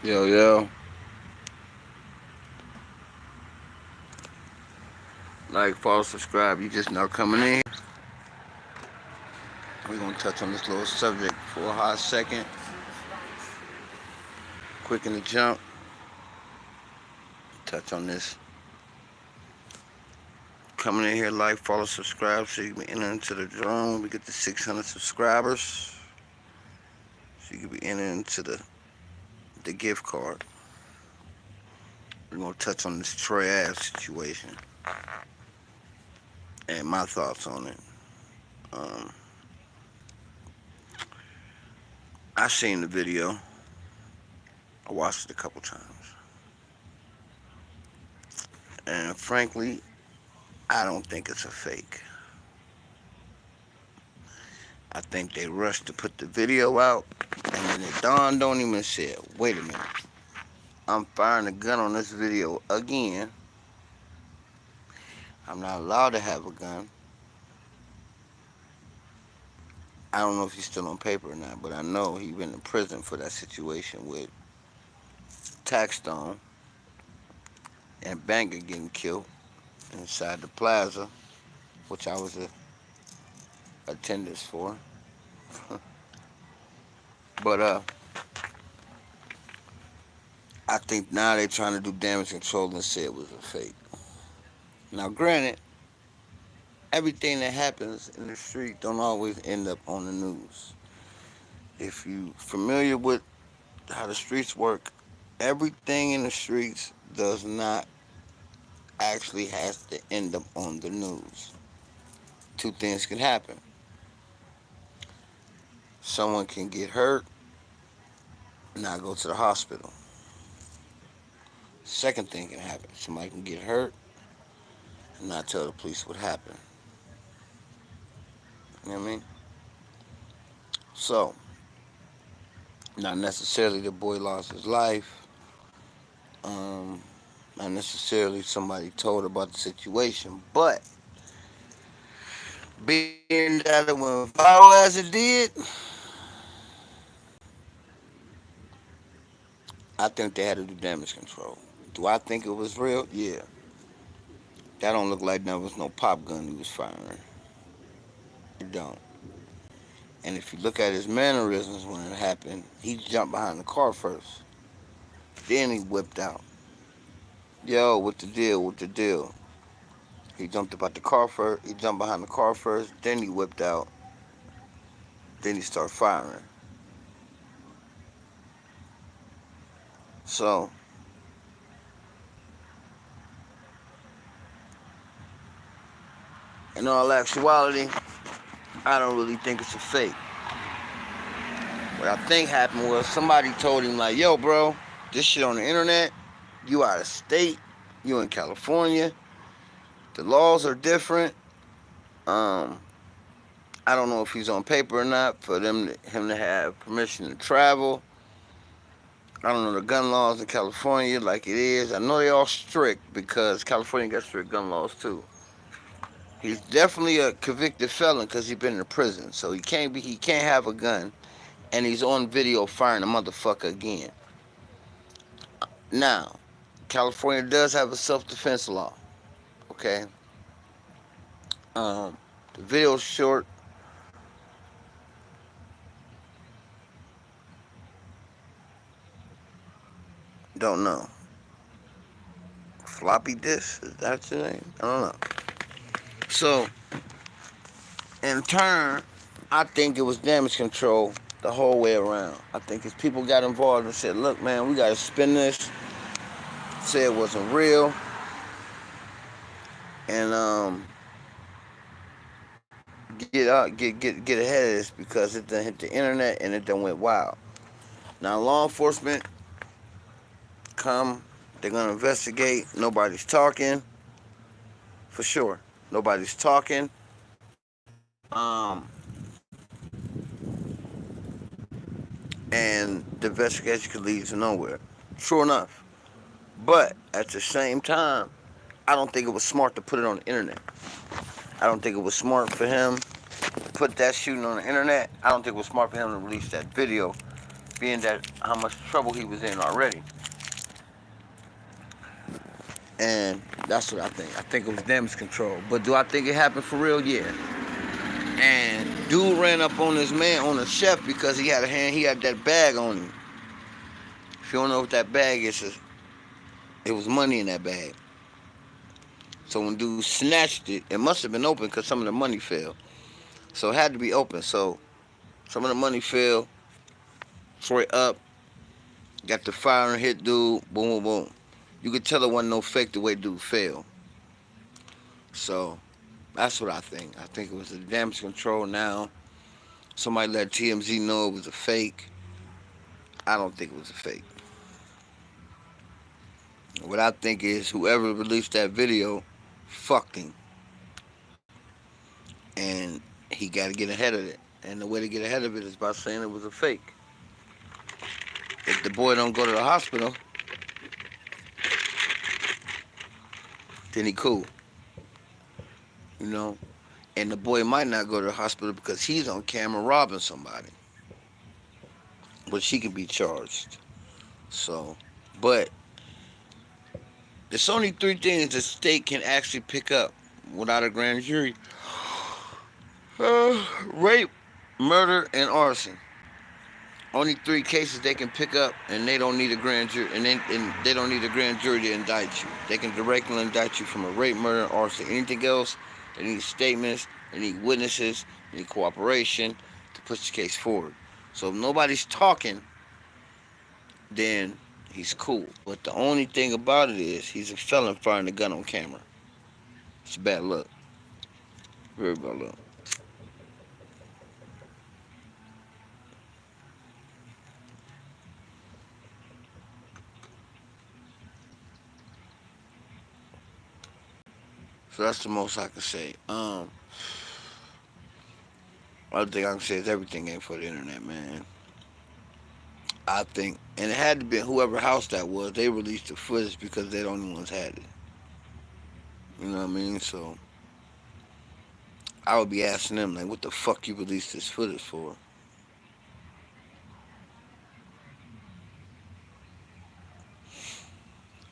Yo, yo, like, follow, subscribe. You just now coming in. We're gonna touch on this little subject for a hot second. Quick in the jump. Touch on this. Coming in here, like, follow, subscribe, so you can be entering into the drawing when we get to 600 subscribers. So you can be entering into the gift card. We're gonna touch on this Troy Ave situation and my thoughts on it. Um, I seen the video. I watched it a couple times, and frankly, I don't think it's a fake. I think they rushed to put the video out, and then it dawned on him and said, wait a minute, I'm firing a gun on this video again. I'm not allowed to have a gun. I don't know if he's still on paper or not, but I know he been in prison for that situation with Taxstone and Banger getting killed inside the plaza, which I was a attendance for. But I think now they're trying to do damage control and say it was a fake. Now, granted, everything that happens in the street don't always end up on the news. If you familiar with how the streets work, everything in the streets does not actually has to end up on the news. Two things can happen. Someone can get hurt and not go to the hospital. Second thing can happen. Somebody can get hurt and not tell the police what happened. You know what I mean? So, not necessarily the boy lost his life. Um, Not necessarily somebody told about the situation, but being that it went viral as it did, I think they had to do damage control. Do I think it was real? Yeah. That don't look like there was no pop gun he was firing. It don't. And if you look at his mannerisms when it happened, he jumped behind the car first. Then he whipped out. Yo, what the deal? What the deal? He jumped about the car first. He jumped behind the car first. Then he whipped out. Then he started firing. So, in all actuality, I don't really think it's a fake. What I think happened was somebody told him like, yo, bro, this shit on the internet, you out of state, you in California, the laws are different. Um, I don't know if he's on paper or not for him to have permission to travel. I don't know the gun laws in California like it is. I know they all strict because California got strict gun laws too. He's definitely a convicted felon because he's been in prison, so he can't have a gun, and he's on video firing a motherfucker again. Now, California does have a self-defense law. Okay, the video's short. Don't know. Floppy disk, is that your name? I don't know. So, in turn, I think it was damage control the whole way around. I think his people got involved and said, look, man, we got to spin this. Say it wasn't real. And get ahead of this because it done hit the internet and it done went wild. Now, law enforcement come, they're going to investigate. Nobody's talking. For sure. Nobody's talking. And the investigation could lead to nowhere. True enough. But at the same time, I don't think it was smart to put it on the internet. I don't think it was smart for him to put that shooting on the internet. I don't think it was smart for him to release that video being that how much trouble he was in already. And that's what I think. I think it was damage control. But do I think it happened for real? Yeah. And dude ran up on this man, on the chef, because he had that bag on him. If you don't know what that bag is, it was money in that bag. So when dude snatched it, it must have been open because some of the money fell. So it had to be open. So some of the money fell. Troy up, got the fire and hit dude. Boom, boom, boom. You could tell it wasn't no fake the way dude fell. So that's what I think. I think it was a damage control now. Somebody let TMZ know it was a fake. I don't think it was a fake. What I think is whoever released that video fucked him. And he got to get ahead of it. And the way to get ahead of it is by saying it was a fake. If the boy don't go to the hospital, then he cool. You know? And the boy might not go to the hospital because he's on camera robbing somebody. But she can be charged. So, but there's only 3 things the state can actually pick up without a grand jury. Rape, murder, and arson. Only 3 cases they can pick up, and they don't need a grand jury, and they don't need a grand jury to indict you. They can directly indict you from a rape, murder, and arson. Anything else, they need statements, they need witnesses, they need cooperation to push the case forward. So if nobody's talking, then he's cool. But the only thing about it is he's a felon firing a gun on camera. It's bad luck. Very bad luck. So that's the most I can say. Other thing I can say is everything ain't for the internet, man. I think, and it had to be whoever house that was. They released the footage because they the only ones had it. You know what I mean? So I would be asking them like, what the fuck you released this footage for?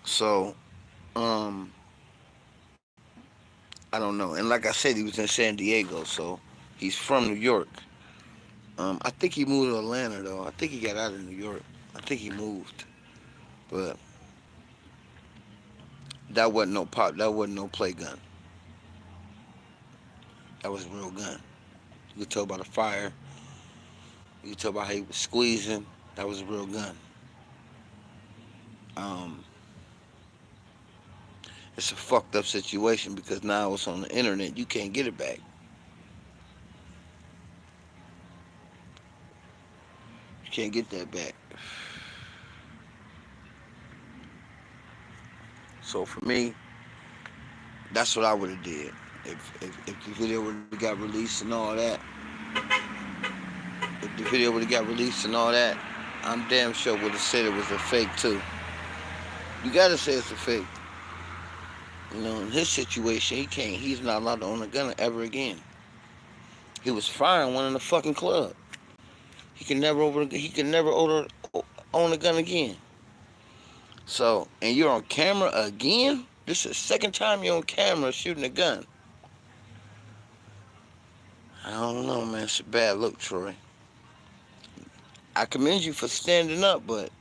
So, I don't know. And like I said, he was in San Diego, so he's from New York. I think he moved to Atlanta though. I think he got out of New York. I think he moved, but that wasn't no pop. That wasn't no play gun. That was a real gun. You could tell by the fire. You could tell by how he was squeezing. That was a real gun. Um, it's a fucked up situation because now it's on the internet. You can't get it back. You can't get that back. So for me, that's what I would have did. If the video would have got released and all that, if the video would have got released and all that, I'm damn sure would have said it was a fake too. You gotta say it's a fake. You know, in his situation, he can't. He's not allowed to own a gun ever again. He was firing one in the fucking club. He can never own a gun again. So, and you're on camera again? This is the second time you're on camera shooting a gun. I don't know, man. It's a bad look, Troy. I commend you for standing up, but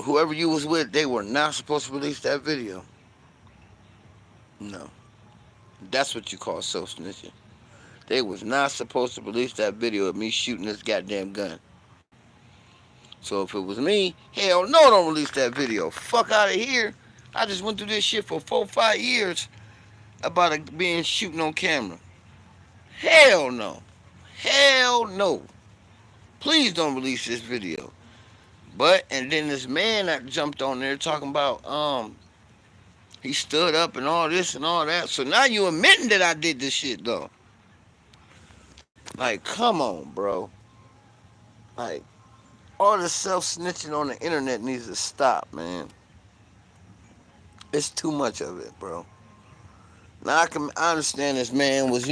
whoever you was with, they were not supposed to release that video. No. That's what you call self-snitching. They was not supposed to release that video of me shooting this goddamn gun. So if it was me, hell no, don't release that video. Fuck out of here. I just went through this shit for 4-5 years about it being shooting on camera. Hell no. Hell no. Please don't release this video. But, and then this man that jumped on there talking about, he stood up and all this and all that. So now you admitting that I did this shit, though. Like, come on, bro. Like, all the self-snitching on the internet needs to stop, man. It's too much of it, bro. Now, I understand this man was,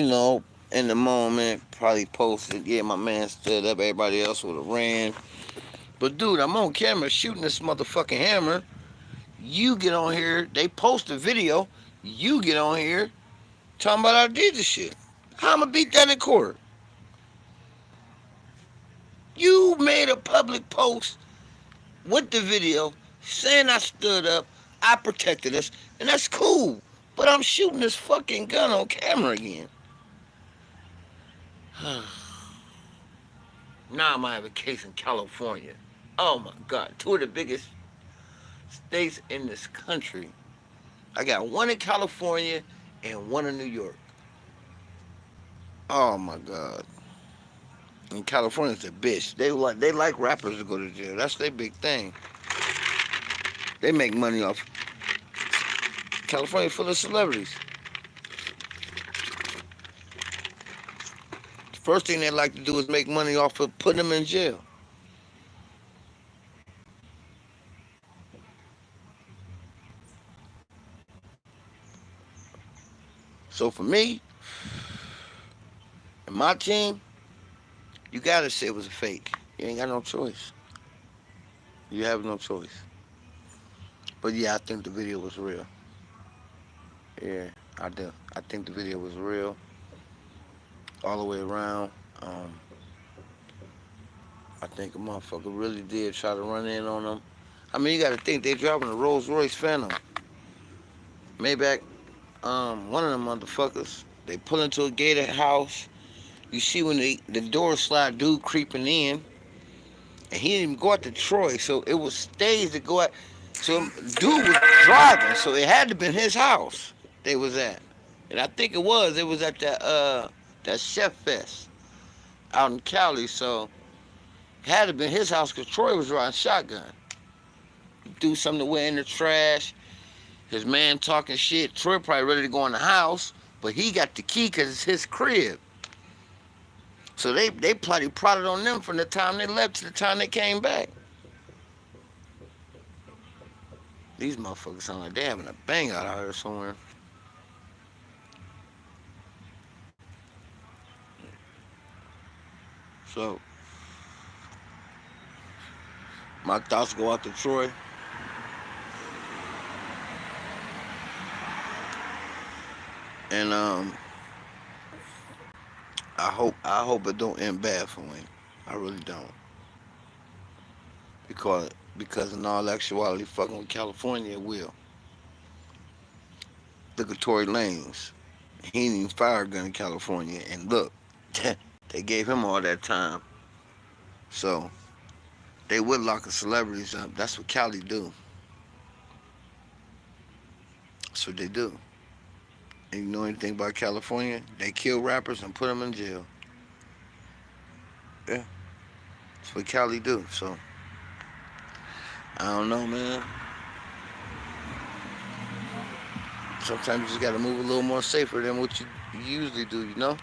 in the moment, probably posted, yeah, my man stood up, everybody else would have ran. But dude, I'm on camera shooting this motherfucking hammer. You get on here, they post a video, you get on here talking about I did the shit. How I'ma beat that in court? You made a public post with the video saying I stood up, I protected us, and that's cool. But I'm shooting this fucking gun on camera again. Now I'm gonna have a case in California. Oh my God, two of the biggest states in this country. I got one in California and one in New York. Oh my God. And California's a bitch. They like rappers to go to jail. That's their big thing. They make money off. California full of celebrities. First thing they like to do is make money off of putting them in jail. So for me and my team, you gotta say it was a fake. You ain't got no choice. You have no choice. But yeah, I think the video was real. Yeah, I do. I think the video was real all the way around. Um, I think a motherfucker really did try to run in on them. I mean, you got to think they driving a Rolls Royce Phantom, Maybach. One of them motherfuckers. They pull into a gated house. You see when the door slide, dude creeping in, and he didn't even go out to Troy, so it was stays to go out. So dude was driving, so it had to been his house they was at, and I think it was. It was at that Chef Fest out in Cali, so it had to been his house because Troy was riding shotgun. He threw something away in the trash. His man talking shit. Troy probably ready to go in the house, but he got the key because it's his crib. So they probably plotted on them from the time they left to the time they came back. These motherfuckers sound like they having a bang out here somewhere. So my thoughts go out to Troy. And I hope it don't end bad for him. I really don't. Because in all actuality, fucking with California it will. Look at Tory Lanez. He ain't even fired a gun in California. And look, they gave him all that time. So they would lock the celebrities up. That's what Cali do. That's what they do. And you know anything about California? They kill rappers and put them in jail. Yeah, that's what Cali do. So I don't know, man. Sometimes you just gotta move a little more safer than what you usually do, you know?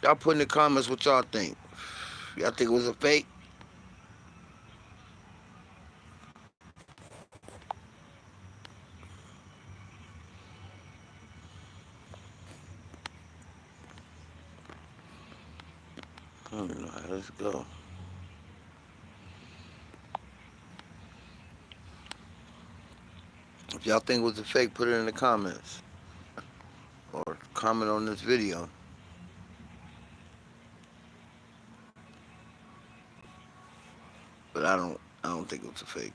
Y'all put in the comments what y'all think. Y'all think it was a fake? I don't know how this go. If y'all think it was a fake, put it in the comments. Or comment on this video. But I don't think it was a fake.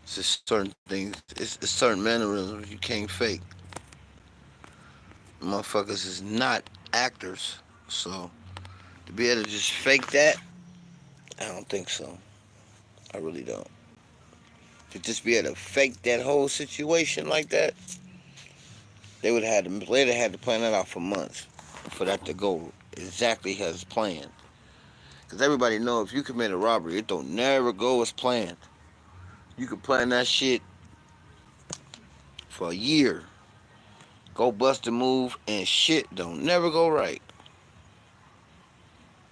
It's just certain things. It's certain mannerisms you can't fake. Motherfuckers is not actors. So to be able to just fake that, I don't think so. I really don't. To just be able to fake that whole situation like that, they'd have had to plan that out for months for that to go exactly as planned. Because everybody know if you commit a robbery, it don't never go as planned. You can plan that shit for a year. Go bust a move and shit don't never go right.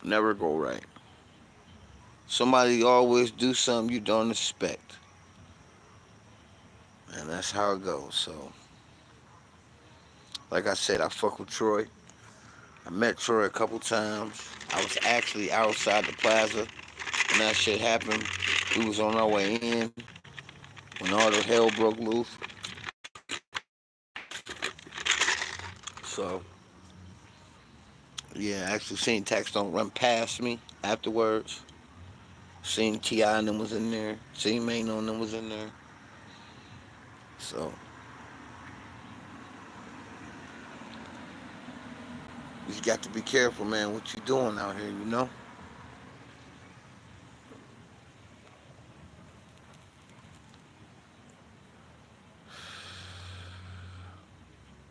Never go right. Somebody always do something you don't expect. and that's how it goes. So, like I said, I fuck with Troy. I met Troy a couple times. I was actually outside the plaza when that shit happened. We was on our way in when all the hell broke loose. So, yeah, I actually seen Tax don't run past me afterwards. Seen T.I. and them was in there. Seen Mano and them was in there. So, you just got to be careful, man, what you doing out here, you know?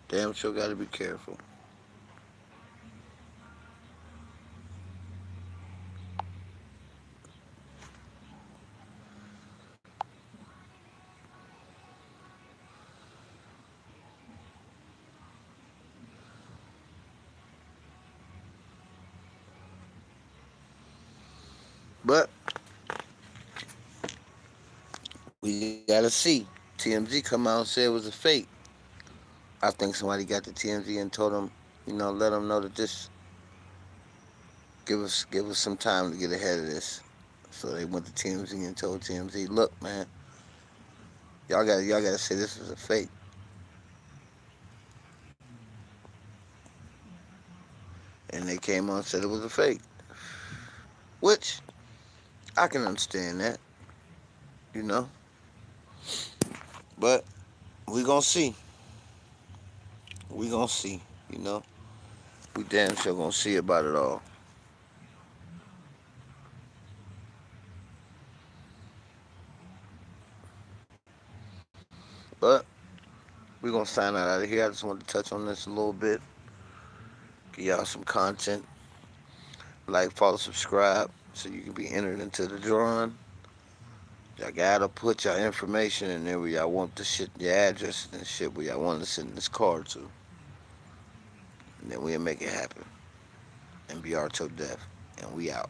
Damn sure got to be careful. But we got to see. TMZ come out and said it was a fake. I think somebody got to TMZ and told them, let them know that this give us some time to get ahead of this. So they went to TMZ and told TMZ, look, man, y'all gotta say this was a fake. And they came on and said it was a fake. Which I can understand that, you know. But we gonna see. We gonna see, you know. We damn sure gonna see about it all. But we gonna sign out of here. I just wanted to touch on this a little bit. Give y'all some content. Like, follow, subscribe, so you can be entered into the drawing. Y'all gotta put your information in there where y'all want the shit, your address and shit where y'all want to send this card to. And then we'll make it happen. And be our till death. And we out.